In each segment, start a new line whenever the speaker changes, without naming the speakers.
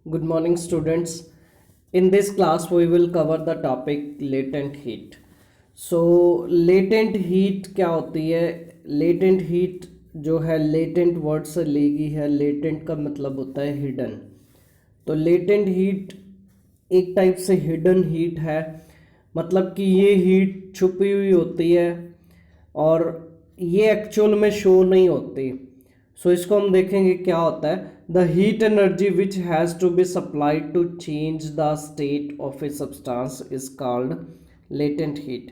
Good morning, students. In this class, we will cover the topic latent heat. So, latent heat क्या होती है? Latent heat जो है latent word से लेगी है. Latent का मतलब होता है hidden. तो latent heat एक टाइप से hidden heat है, मतलब कि ये heat छुपी हुई होती है और ये एक्चुअल में शो नहीं होती. सो इसको हम देखेंगे क्या होता है. The heat energy which has to be supplied to change the state of a substance is called latent heat.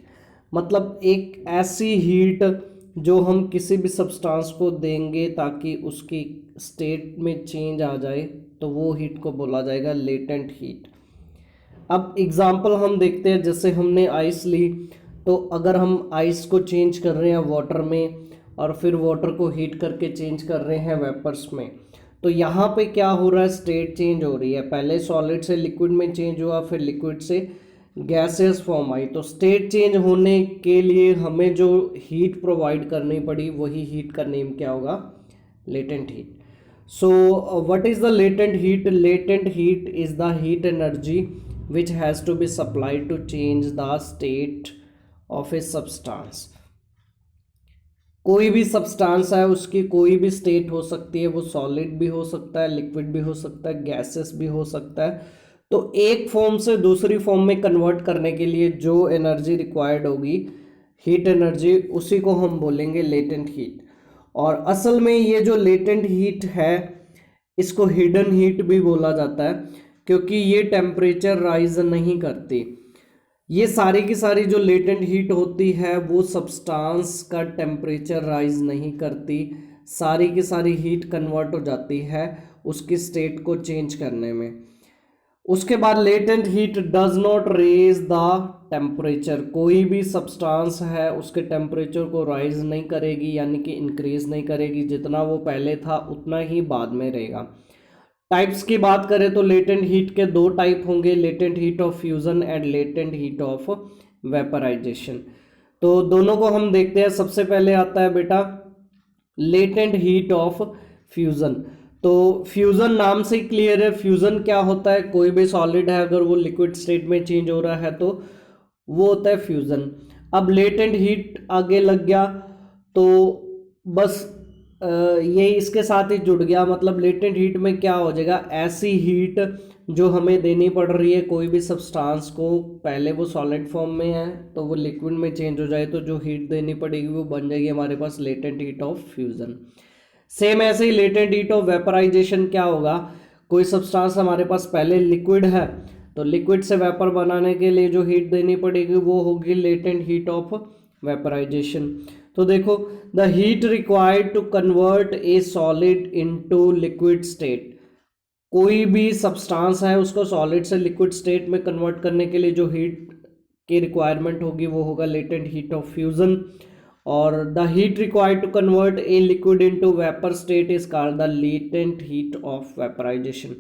मतलब एक ऐसी हीट जो हम किसी भी सब्सटेंस को देंगे ताकि उसकी स्टेट में चेंज आ जाए, तो वो हीट को बोला जाएगा लेटेंट हीट. अब एग्जाम्पल हम देखते हैं. जैसे हमने आइस ली, तो अगर हम आइस को चेंज कर रहे हैं वाटर में और फिर वाटर को हीट करके चेंज कर रहे हैं वेपर्स में, तो यहाँ पे क्या हो रहा है, स्टेट चेंज हो रही है. पहले सॉलिड से लिक्विड में चेंज हुआ, फिर लिक्विड से गैसेस फॉर्म आई. तो स्टेट चेंज होने के लिए हमें जो हीट प्रोवाइड करनी पड़ी, वही हीट का नेम क्या होगा, latent heat. So, what is the latent heat? Latent heat is the heat energy which has to be supplied to change the state of a substance. कोई भी सब्सटेंस है, उसकी कोई भी स्टेट हो सकती है. वो सॉलिड भी हो सकता है, लिक्विड भी हो सकता है, गैसेस भी हो सकता है. तो एक फॉर्म से दूसरी फॉर्म में कन्वर्ट करने के लिए जो एनर्जी रिक्वायर्ड होगी, हीट एनर्जी, उसी को हम बोलेंगे लेटेंट हीट. और असल में ये जो लेटेंट हीट है, इसको हिडन हीट भी बोला जाता है, क्योंकि ये टेम्परेचर राइज नहीं करती. ये सारी की सारी जो लेटेंट हीट होती है, वो सब्सटेंस का टेम्परेचर राइज नहीं करती. सारी की सारी हीट कन्वर्ट हो जाती है उसकी स्टेट को चेंज करने में. उसके बाद latent heat does not raise the temperature. कोई भी सब्सटेंस है, उसके टेम्परेचर को राइज नहीं करेगी, यानी कि इंक्रीज नहीं करेगी. जितना वो पहले था उतना ही बाद में रहेगा. टाइप्स की बात करें तो लेटेंट हीट के दो टाइप होंगे, latent heat of fusion and latent heat of vaporization. तो दोनों को हम देखते हैं. सबसे पहले आता है बेटा लेटेंट हीट ऑफ फ्यूजन. तो फ्यूजन नाम से क्लियर है. फ्यूजन क्या होता है, कोई भी सॉलिड है अगर वो लिक्विड स्टेट में चेंज हो रहा है तो वो होता है फ्यूजन. अब लेटेंट हीट आगे लग गया तो बस ये इसके साथ ही जुड़ गया. मतलब लेटेंट हीट में क्या हो जाएगा, ऐसी हीट जो हमें देनी पड़ रही है कोई भी सब्सटेंस को, पहले वो सॉलिड फॉर्म में है तो वो लिक्विड में चेंज हो जाए, तो जो हीट देनी पड़ेगी वो बन जाएगी हमारे पास latent heat of fusion. Same ऐसे ही लेटेंट हीट ऑफ वेपराइजेशन क्या होगा, कोई सब्सटेंस हमारे पास पहले लिक्विड है, तो लिक्विड से वेपर बनाने के लिए जो हीट देनी पड़ेगी वो होगी लेटेंट हीट ऑफ वेपराइजेशन. तो देखो, the heat required to convert a solid into liquid state. कोई भी सब्सटेंस है, उसको सॉलिड से लिक्विड स्टेट में कन्वर्ट करने के लिए जो हीट की रिक्वायरमेंट होगी वो होगा लेटेंट हीट ऑफ फ्यूजन. और the heat required to convert a liquid into vapour state is called the latent heat of vaporization.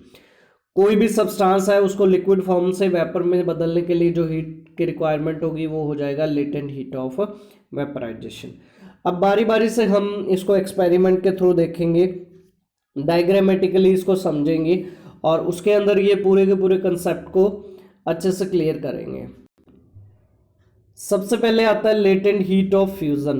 कोई भी सब्सटेंस है, उसको लिक्विड फॉर्म से वेपर में बदलने के लिए जो हीट की रिक्वायरमेंट होगी वो हो जाएगा लेटेंट हीट ऑफ वेपराइजेशन. अब बारी बारी से हम इसको एक्सपेरिमेंट के थ्रू देखेंगे, डायग्रामेटिकली इसको समझेंगे और उसके अंदर ये पूरे के पूरे कंसेप्ट को अच्छे से क्लियर करेंगे. सबसे पहले आता है लेटेंट हीट ऑफ फ्यूजन.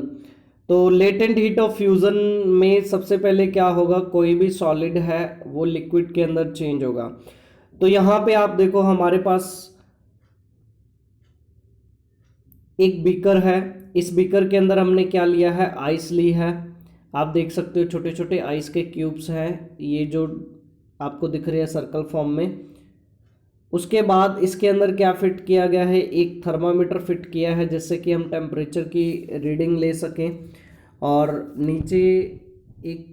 तो लेटेंट हीट ऑफ फ्यूजन में सबसे पहले क्या होगा, कोई भी सॉलिड है वो लिक्विड के अंदर चेंज होगा. तो यहाँ पे आप देखो हमारे पास एक बीकर है. इस बीकर के अंदर हमने क्या लिया है, आइस ली है. आप देख सकते हो छोटे छोटे आइस के क्यूब्स हैं, ये जो आपको दिख रहे हैं सर्कल फॉर्म में. उसके बाद इसके अंदर क्या फिट किया गया है, एक थर्मामीटर फिट किया है जिससे कि हम टेम्परेचर की रीडिंग ले सकें. और नीचे एक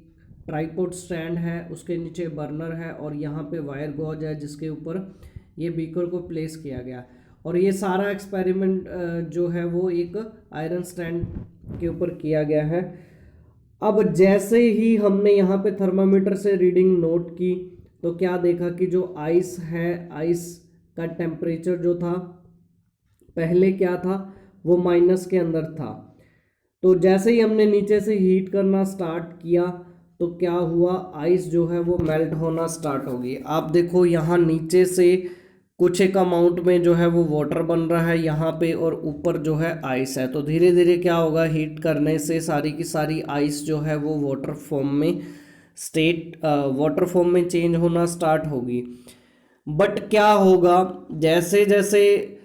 ट्राइपॉड स्टैंड है, उसके नीचे बर्नर है और यहाँ पे वायर गॉज है जिसके ऊपर ये बीकर को प्लेस किया गया. और ये सारा एक्सपेरिमेंट जो है वो एक आयरन स्टैंड के ऊपर किया गया है. अब जैसे ही हमने यहाँ पे थर्मामीटर से रीडिंग नोट की, तो क्या देखा कि जो आइस है, आइस का टेम्परेचर जो था पहले क्या था, वो माइनस के अंदर था. तो जैसे ही हमने नीचे से हीट करना स्टार्ट किया तो क्या हुआ, आइस जो है वो मेल्ट होना स्टार्ट होगी। आप देखो यहाँ नीचे से कुछ एक अमाउंट में जो है वो वाटर बन रहा है यहाँ पे, और ऊपर जो है आइस है। तो धीरे धीरे क्या होगा, हीट करने से सारी की सारी आइस जो है वो वाटर फॉर्म में चेंज होना स्टार्ट होगी। बट क्या होगा, जैसे जैसे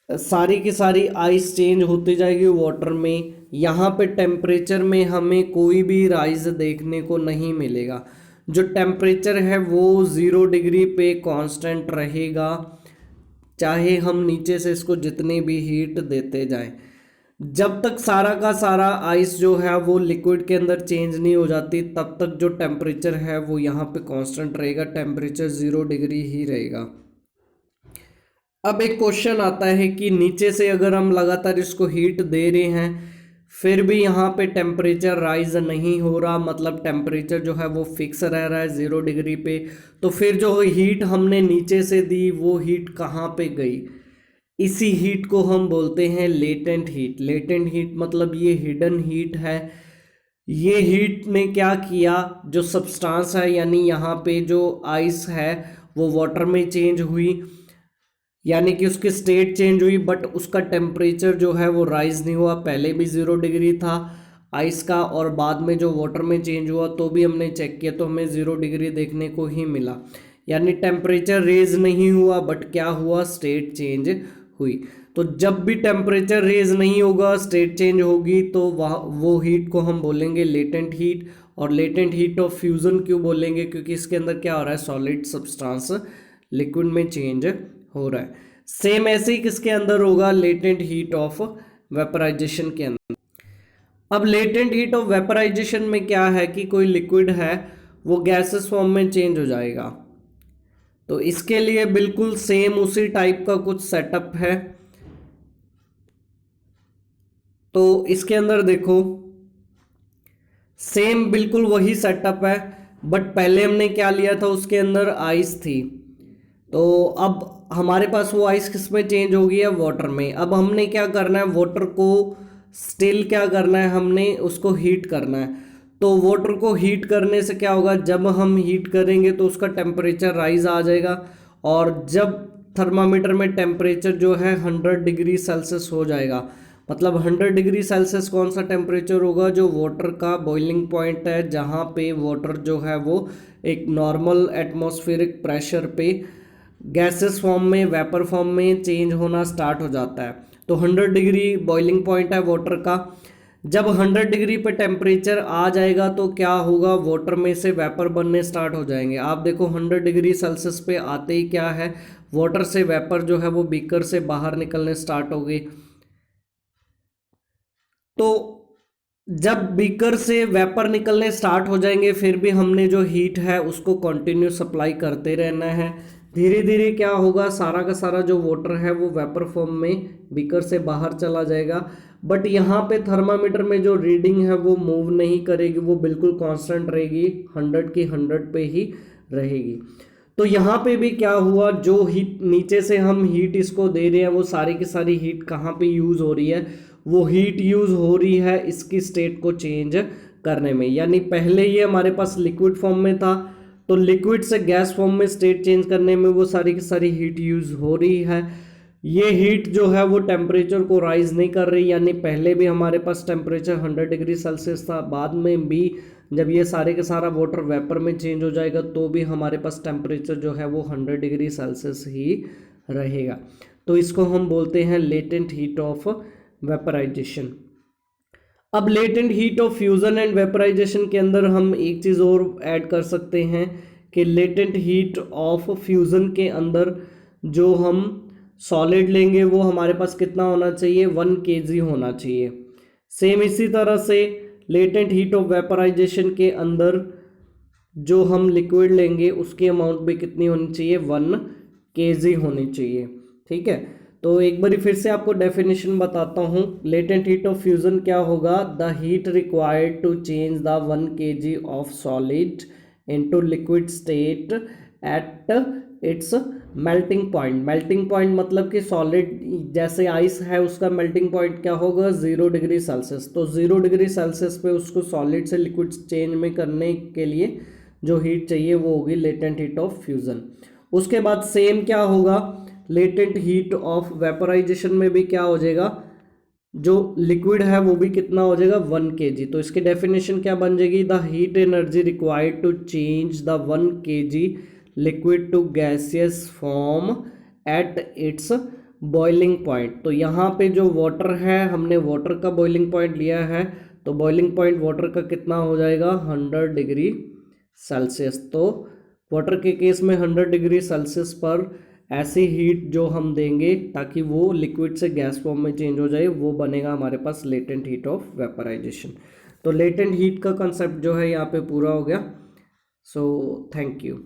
सारी की सारी आइस चेंज होती जाएगी वाटर में, यहाँ पे टेम्परेचर में हमें कोई भी राइज देखने को नहीं मिलेगा। जो टेम्परेचर है वो 0 डिग्री पे कांस्टेंट रहेगा, चाहे हम नीचे से इसको जितनी भी हीट देते जाएं। जब तक सारा का सारा आइस जो है वो लिक्विड के अंदर चेंज नहीं हो जाती, तब तक जो टेम्परेचर है वो यहाँ पे कांस्टेंट रहेगा, टेम्परेचर 0 डिग्री ही रहेगा। अब एक क्वेश्चन आता है कि नीचे से अगर हम लगातार इसको हीट दे रहे हैं फिर भी यहाँ पे टेम्परेचर राइज नहीं हो रहा, मतलब टेम्परेचर जो है वो फिक्स रह रहा है 0 डिग्री पे, तो फिर जो हीट हमने नीचे से दी वो हीट कहाँ पे गई? इसी हीट को हम बोलते हैं लेटेंट हीट। लेटेंट हीट मतलब ये हिडन हीट है। ये हीट ने क्या किया, जो सब्सटेंस है यानी यहाँ पे जो आइस है वो वाटर में चेंज हुई, यानी कि उसकी स्टेट चेंज हुई, बट उसका टेम्परेचर जो है वो राइज नहीं हुआ। पहले भी 0 डिग्री था आइस का, और बाद में जो वाटर में चेंज हुआ तो भी हमने चेक किया तो हमें 0 डिग्री देखने को ही मिला। यानी टेम्परेचर रेज नहीं हुआ, बट क्या हुआ, स्टेट चेंज हुई। तो जब भी टेम्परेचर रेज नहीं होगा, स्टेट चेंज होगी, तो वो हीट को हम बोलेंगे लेटेंट हीट। और लेटेंट हीट ऑफ फ्यूजन क्यों बोलेंगे, क्योंकि इसके अंदर क्या हो रहा है, सॉलिड सब्सटेंस लिक्विड में चेंज हो रहा है। सेम ऐसे ही किसके अंदर होगा, लेटेंट हीट ऑफ वेपराइजेशन के अंदर। अब लेटेंट हीट ऑफ वेपराइजेशन में क्या है कि कोई लिक्विड है वो गैसेस फॉर्म में चेंज हो जाएगा। तो इसके लिए बिल्कुल सेम उसी टाइप का कुछ सेटअप है। तो इसके अंदर देखो सेम बिल्कुल वही सेटअप है, बट पहले हमने क्या लिया था, उसके अंदर आइस थी। तो अब हमारे पास वो आइस किस में चेंज हो गई है, वाटर में। अब हमने क्या करना है, वाटर को स्टिल क्या करना है, हमने उसको हीट करना है। तो वाटर को हीट करने से क्या होगा, जब हम हीट करेंगे तो उसका टेम्परेचर राइज आ जाएगा, और जब थर्मामीटर में टेम्परेचर जो है 100 डिग्री सेल्सियस हो जाएगा, मतलब 100 डिग्री सेल्सियस कौन सा टेम्परेचर होगा, जो वाटर का बॉइलिंग पॉइंट है, जहाँ पे वाटर जो है वो एक नॉर्मल एटमॉस्फेरिक प्रेशर पे गैसेस फॉर्म में, वेपर फॉर्म में चेंज होना स्टार्ट हो जाता है। तो 100 डिग्री बॉइलिंग पॉइंट है वाटर का। जब 100 डिग्री पे टेम्परेचर आ जाएगा तो क्या होगा, वाटर में से वेपर बनने स्टार्ट हो जाएंगे। आप देखो 100 डिग्री सेल्सियस पे आते ही क्या है, वाटर से वेपर जो है वो बीकर से बाहर निकलने स्टार्ट हो गई। तो जब बीकर से वेपर निकलने स्टार्ट हो जाएंगे, फिर भी हमने जो हीट है उसको कंटिन्यू सप्लाई करते रहना है। धीरे धीरे क्या होगा, सारा का सारा जो वाटर है वो वेपर फॉर्म में बीकर से बाहर चला जाएगा। बट यहाँ पे थर्मामीटर में जो रीडिंग है वो मूव नहीं करेगी, वो बिल्कुल कांस्टेंट रहेगी, 100 की 100 पे ही रहेगी। तो यहाँ पे भी क्या हुआ, जो हीट नीचे से हम हीट इसको दे रहे हैं वो सारी की सारी हीट कहाँ पे यूज़ हो रही है, वो हीट यूज़ हो रही है इसकी स्टेट को चेंज करने में। यानी पहले ये हमारे पास लिक्विड फॉर्म में था, तो लिक्विड से गैस फॉर्म में स्टेट चेंज करने में वो सारी की सारी हीट यूज़ हो रही है। ये हीट जो है वो टेम्परेचर को राइज नहीं कर रही, यानी पहले भी हमारे पास टेम्परेचर 100 डिग्री सेल्सियस था, बाद में भी जब ये सारे का सारा वाटर वेपर में चेंज हो जाएगा तो भी हमारे पास टेम्परेचर जो है वो 100 डिग्री सेल्सियस ही रहेगा। तो इसको हम बोलते हैं लेटेंट हीट ऑफ वेपराइजेशन। अब latent heat of fusion and vaporization के अंदर हम एक चीज़ और ऐड कर सकते हैं कि लेटेंट हीट ऑफ फ्यूजन के अंदर जो हम सॉलिड लेंगे वो हमारे पास कितना होना चाहिए, 1 kg होना चाहिए। सेम इसी तरह से लेटेंट हीट ऑफ वेपराइजेशन के अंदर जो हम लिक्विड लेंगे उसकी अमाउंट भी कितनी होनी चाहिए, 1 kg होनी चाहिए। ठीक है, तो एक बार फिर से आपको डेफिनेशन बताता हूँ। लेटेंट हीट ऑफ फ्यूजन क्या होगा, the heat required to change the 1 kg of solid into liquid state at its melting point मतलब कि सॉलिड जैसे आइस है उसका मेल्टिंग पॉइंट क्या होगा 0 डिग्री सेल्सियस। तो 0 डिग्री सेल्सियस पे उसको सॉलिड से लिक्विड चेंज में करने के लिए जो हीट चाहिए वो होगी लेटेंट हीट ऑफ फ्यूजन। उसके बाद सेम क्या होगा, लेटेंट हीट ऑफ वेपोराइजेशन में भी क्या हो जाएगा, जो लिक्विड है वो भी कितना हो जाएगा 1 kg। तो इसकी डेफिनेशन क्या बन जाएगी, the heat energy required to change the 1 kg liquid to gaseous form at its boiling point. तो यहाँ पे जो वाटर है हमने वाटर का बॉइलिंग पॉइंट लिया है, तो बॉइलिंग पॉइंट वाटर का कितना हो जाएगा 100 डिग्री सेल्सियस। तो वाटर के केस में 100 डिग्री सेल्सियस पर ऐसी हीट जो हम देंगे ताकि वो लिक्विड से गैस फॉर्म में चेंज हो जाए, वो बनेगा हमारे पास लेटेंट हीट ऑफ वेपराइजेशन। तो लेटेंट हीट का कंसेप्ट जो है यहाँ पे पूरा हो गया। So thank you.